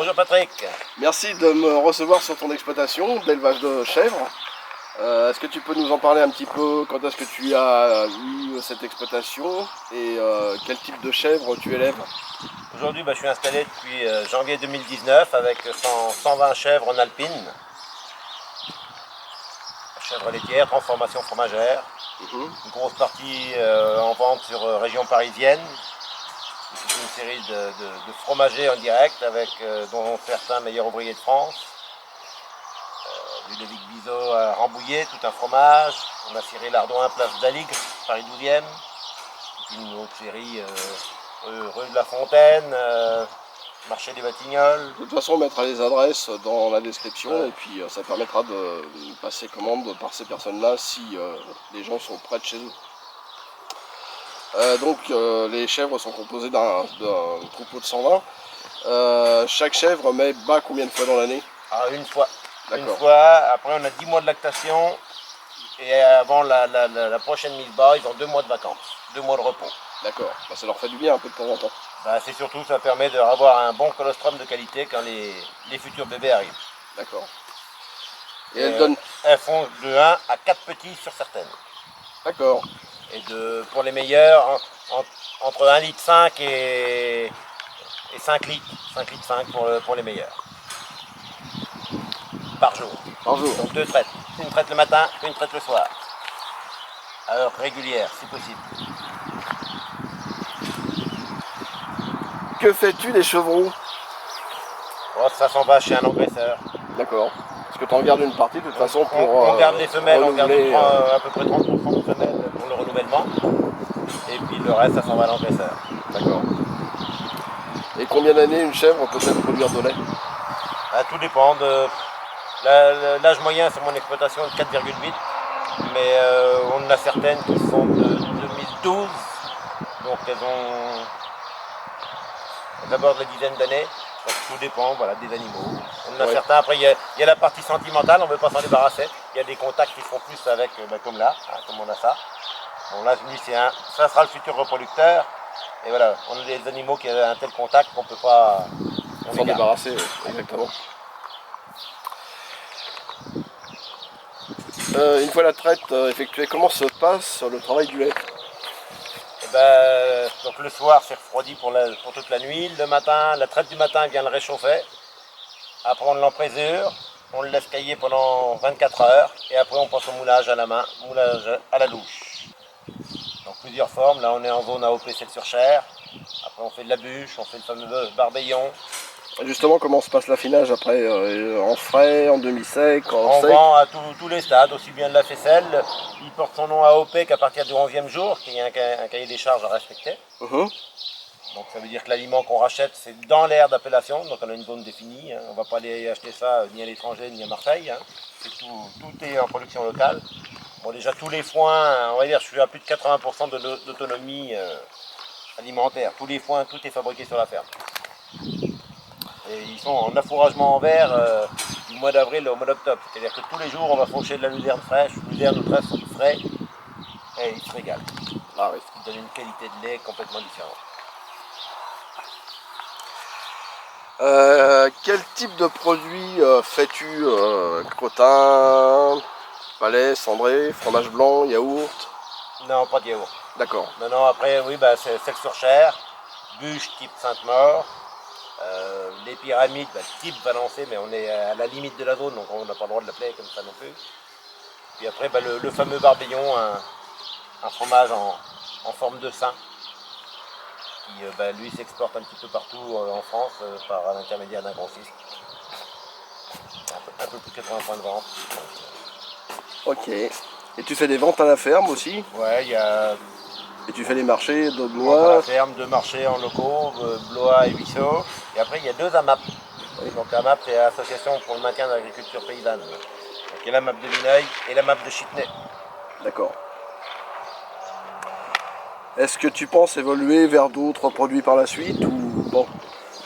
Bonjour Patrick. Merci de me recevoir sur ton exploitation d'élevage de chèvres. Est-ce que tu peux nous en parler un petit peu? Quand est-ce que tu as eu cette exploitation et quel type de chèvres tu élèves? Aujourd'hui, je suis installé depuis janvier 2019 avec 120 chèvres en alpine. Chèvres laitières, transformation fromagère. Une grosse partie en vente sur région parisienne. C'est une série de fromagers en direct avec dont certains meilleurs ouvriers de France. Du Lévic Bizot à Rambouillet, tout un fromage. On a Cyril Ardouin, place d'Aligre, Paris 12e. Une autre série rue de la Fontaine, marché des Batignolles. De toute façon, on mettra les adresses dans la description et puis ça permettra de passer commande par ces personnes-là si les gens sont près de chez eux. Les chèvres sont composées d'un troupeau de 120. Chaque chèvre met bas combien de fois dans l'année? Une fois. Une fois, après on a 10 mois de lactation et avant la prochaine mise bas, ils ont 2 mois de vacances, 2 mois de repos. D'accord, ça leur fait du bien un peu de temps en temps. C'est surtout, ça permet d'avoir un bon colostrum de qualité quand les futurs bébés arrivent. D'accord. Et elles font de 1 à 4 petits sur certaines. D'accord. Et pour les meilleurs, entre 1,5 litre et 5 litres. 5 litres 5 pour les meilleurs. Par jour. Par jour. Donc 2 traites. Une traite le matin, une traite le soir. À heure régulière, si possible. Que fais-tu des chevrons? Ça s'en va chez un engraisseur. D'accord. Parce que tu en gardes une partie de toute façon pour. On garde les femelles, on garde à peu près 30% de femelles pour le renouvellement. Et puis le reste, ça s'en va à l'engraisseur. D'accord. Et combien d'années une chèvre peut-elle produire de lait? Tout dépend de. L'âge moyen sur mon exploitation est de 4,8, mais on en a certaines qui sont de 2012, donc elles abordent la dizaine d'années, donc tout dépend des animaux. On en a certains, après il y a la partie sentimentale, on ne veut pas s'en débarrasser, il y a des contacts qui seront plus avec, comme là, comme on a ça. Bon là, lui, ça sera le futur reproducteur, et voilà, on a des animaux qui ont un tel contact qu'on ne peut pas s'en débarrasser, exactement. Une fois la traite effectuée, comment se passe le travail du lait? Donc le soir c'est refroidi pour toute la nuit. Le matin, la traite du matin vient le réchauffer. Après on l'emprésure, on le laisse cailler pendant 24 heures et après on passe au moulage à la main, moulage à la louche. Donc plusieurs formes, là on est en zone AOP 7 sur chair. Après on fait de la bûche, on fait le fameux barbillon. Justement, comment se passe l'affinage après? En frais, en demi-sec, en sec? On vend à tous les stades, aussi bien de la faisselle. Il porte son nom AOP qu'à partir du 11e jour, qu'il y a un cahier des charges à respecter. Donc ça veut dire que l'aliment qu'on rachète, c'est dans l'aire d'appellation, donc on a une zone définie. On ne va pas aller acheter ça ni à l'étranger ni à Marseille. Tout est en production locale. Bon, déjà tous les foins, on va dire, je suis à plus de 80% d'autonomie alimentaire. Tous les foins, tout est fabriqué sur la ferme. Et ils sont en affouragement en verre du mois d'avril au mois d'octobre. C'est-à-dire que tous les jours, on va faucher de la luzerne fraîche, luzerne ou trèfle frais, et ils se régalent. Ah oui. Ce qui donne une qualité de lait complètement différente. Quel type de produit fais-tu? Crottin, palais, cendré, fromage blanc, yaourt? Non, pas de yaourt. D'accord. Non, après, oui, c'est sec sur chair, bûche type Sainte-Maure, les pyramides, type Valençay, mais on est à la limite de la zone, donc on n'a pas le droit de l'appeler comme ça non plus. Puis après, le fameux barbillon, un fromage en forme de sein, qui lui s'exporte un petit peu partout en France par l'intermédiaire d'un grossiste. Un peu plus de 80 points de vente. Ok. Et tu fais des ventes à la ferme aussi? Ouais, il y a. Et tu fais des marchés de Vente à Blois? la ferme, 2 marchés en locaux, Blois et Huisseau. Et après, il y a 2 AMAP. Donc AMAP, c'est l'Association pour le maintien de l'agriculture paysanne. Donc il y a l'AMAP de Vineuil et l'AMAP de Chitenay. D'accord. Est-ce que tu penses évoluer vers d'autres produits par la suite ou bon?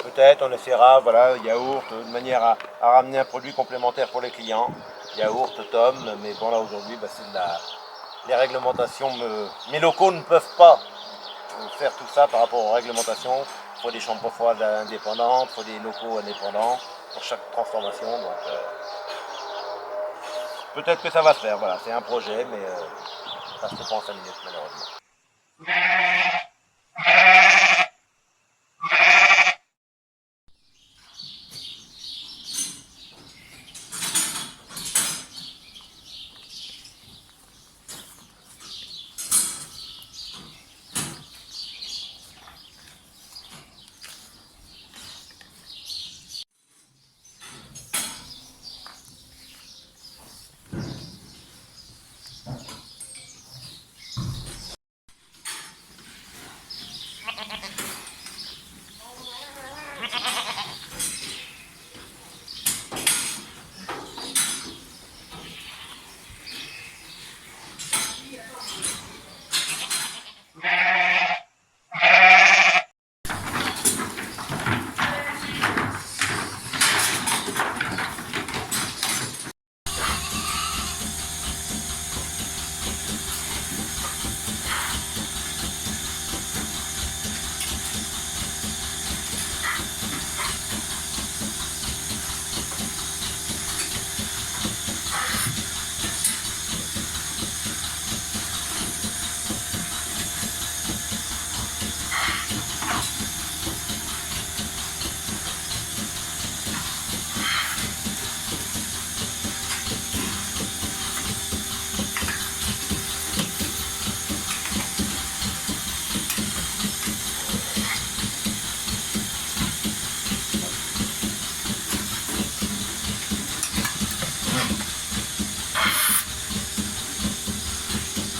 Peut-être, on essaiera, yaourt, de manière à ramener un produit complémentaire pour les clients. Yaourt, tome, mais bon là aujourd'hui, les réglementations, mes locaux ne peuvent pas faire tout ça par rapport aux réglementations. faut des chambres froides indépendantes, il faut des locaux indépendants pour chaque transformation. Donc peut-être que ça va se faire, voilà, c'est un projet, mais ça se fait pas en 5 minutes malheureusement.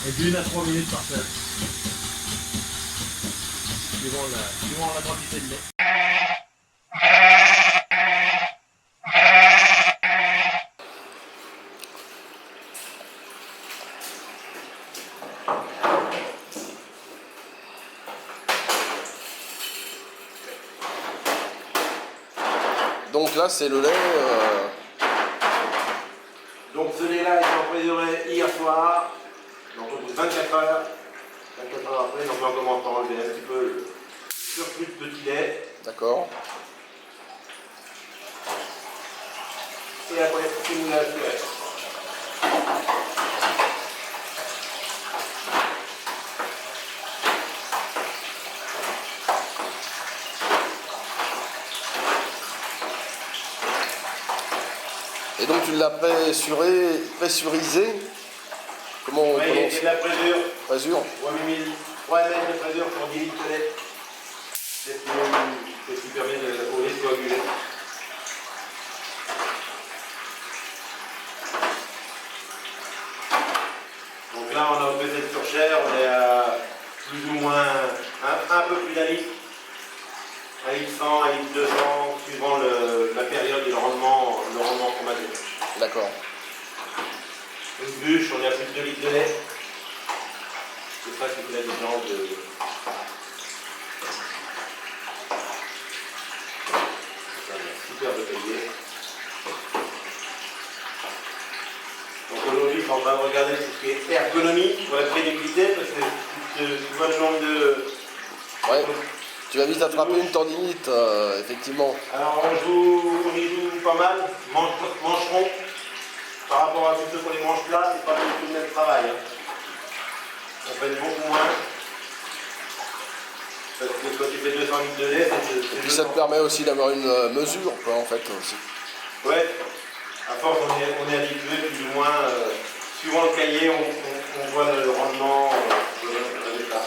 Et d'1 à 3 minutes par semaine. Suivant la quantité de lait. Donc là, c'est le lait. Donc ce lait-là a été emprisonné hier soir, donc au bout de 24 heures. 24 heures après, donc on commence à enlever un petit peu le surplus de petit lait. D'accord. Et après, il nous l'a aspiré. Et donc tu l'as pressurisé. Comment on Oui, il y a de la présure. Présure. 3 ml de présure pour 10 litres de lait. C'est ce qui permet au lait de coaguler. Donc là, on a pesé de surchère, on est à plus ou moins un peu plus d'un litre. 1 litre 100, 1 litre 200, suivant la période et le rendement qu'on va donner. D'accord. Une bûche, on est à plus de 2 litres de lait. C'est ça qui fait la différence de... Super de payer. Donc aujourd'hui, on va regarder tout ce qui est ergonomie pour la pénibilité, parce que tu vois le nombre de... Ouais. Tu vas vite attraper une tendinite, effectivement. Alors on y joue pas mal, mancheron. Par rapport à tous ceux qui ont les manches plats, c'est pas du tout le même travail. Hein. On fait beaucoup moins. Parce que quand tu fais 200 litres de lait, c'est... Et puis ça te permet aussi d'avoir une mesure, quoi, en fait, aussi. Ouais. À force, on est habitué, plus ou moins, suivant le cahier, on voit le rendement, le résultat.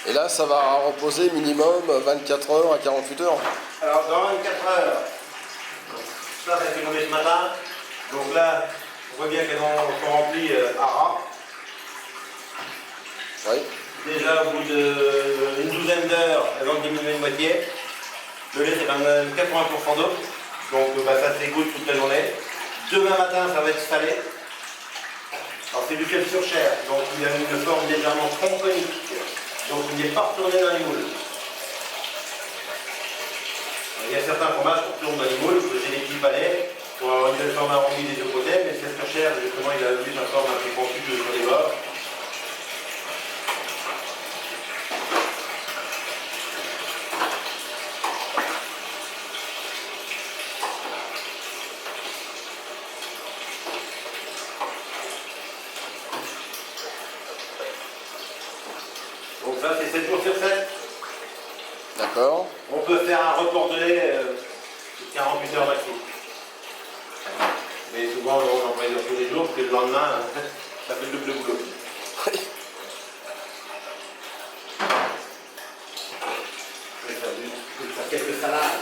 Et là, ça va reposer minimum 24 heures à 48 heures. Alors, dans 24 heures, ça a été tombé ce matin. Donc là, on voit bien qu'elles sont remplies à ras. Oui. Déjà, au bout d'une douzaine d'heures, elles vont diminuer de moitié. Le lait, c'est quand même 80% d'eau. Donc ça s'égoutte toute la journée. Demain matin, ça va être salé. Alors c'est du fiel sur chair, donc il a une forme légèrement tronconique. Donc il n'est pas retourné dans les moules. Il y a certains fromages qui retournent dans les moules, j'ai des petits palais pour avoir une belle forme arrondie des deux côtés, mais c'est sur chair, justement, il a eu une forme un peu confuse sur les bords. jours sur 7. D'accord. On peut faire un report de lait de 48 heures maxi. Mais souvent, on en prend tous les jours, parce que le lendemain, ça fait le double boulot. Je vais faire quelques salades.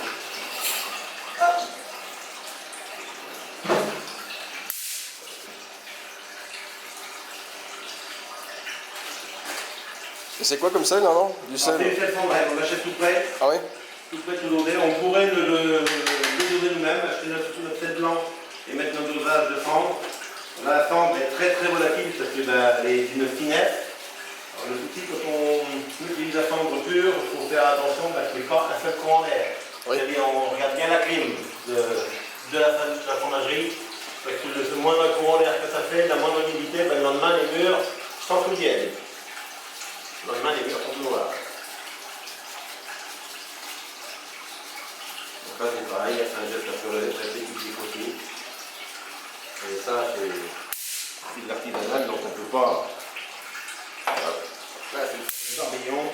Et c'est quoi comme sel, là, non? Du sel? C'est du sel cendré, on l'achète tout prêt. Ah oui? Tout prêt, tout dosé. On pourrait le doser nous-mêmes, acheter notre sel blanc et mettre notre dosage de cendre. Là, la cendre est très très volatile parce qu'elle est d'une finesse. Alors, le souci, quand on utilise la cendre pure, il faut faire attention qu'il n'y ait pas un seul courant d'air. Oui. C'est-à-dire, on regarde bien la clim de la fromagerie, parce que le moindre courant d'air que ça fait, la moindre humidité, le lendemain, les murs s'enfouillent. Le lendemain, les murs sont noirs. Donc là, c'est pareil, c'est un geste sur le spécifique aussi. Et ça, c'est de l'artisanal, donc on ne peut pas. Là, c'est le barbillon.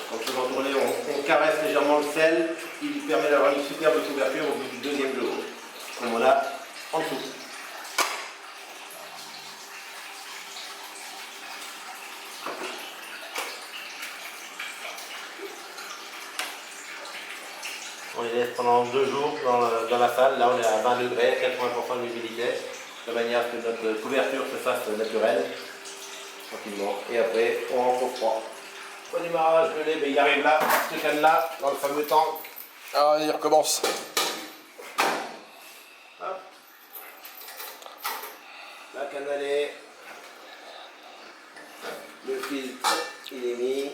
Quand on va tourner, on caresse légèrement le sel, il permet d'avoir une superbe couverture au bout du deuxième jour, comme on a en dessous. On les laisse pendant 2 jours dans la salle, là on est à 20 degrés, 80% d'humidité, de manière à ce que notre couverture se fasse naturelle, tranquillement, et après on rentre au froid. Au démarrage, le lait, il arrive là, ce canne-là, dans le fameux tank. Ah, il recommence. Hop. La canne à lait, le filtre, il est mis.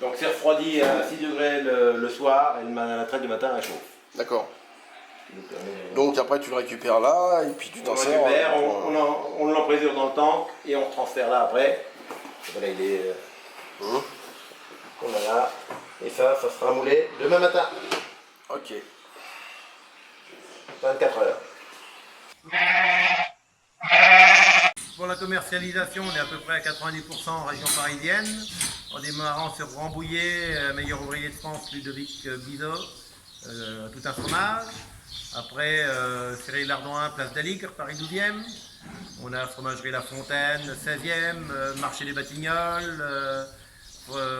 Donc c'est refroidi à 6 degrés le soir et la traite du matin à chaud. D'accord. Donc après tu le récupères là et puis tu t'en sers. On l'emprisure dans le tank et on transfère là après. Voilà, il est. Voilà. Et ça sera moulé demain matin. Ok. 24 heures. Pour la commercialisation, on est à peu près à 90% en région parisienne. En démarrant sur Rambouillet, meilleur ouvrier de France, Ludovic Bizot, tout un fromage. Après, Cyril Lardouin, place d'Aligre, Paris 12e. On a fromagerie La Fontaine, 16e, marché des Batignolles,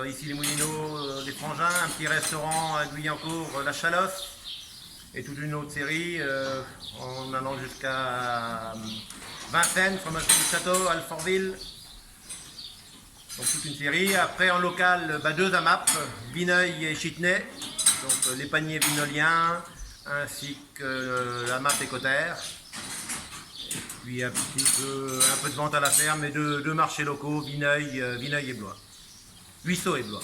ici les Moulineaux, les Frangins, un petit restaurant à Guyancourt, La Chalosse. Et toute une autre série en allant jusqu'à Vincennes, fromagerie du Château, Alfortville. Donc toute une série. Après en local, 2 AMAP, Vineuil et Chitenay. Donc les paniers vinoliens, ainsi que l'AMAP écotère. Et puis un peu de vente à la ferme et 2 marchés locaux, Vineuil et Blois. Huisseau et Blois.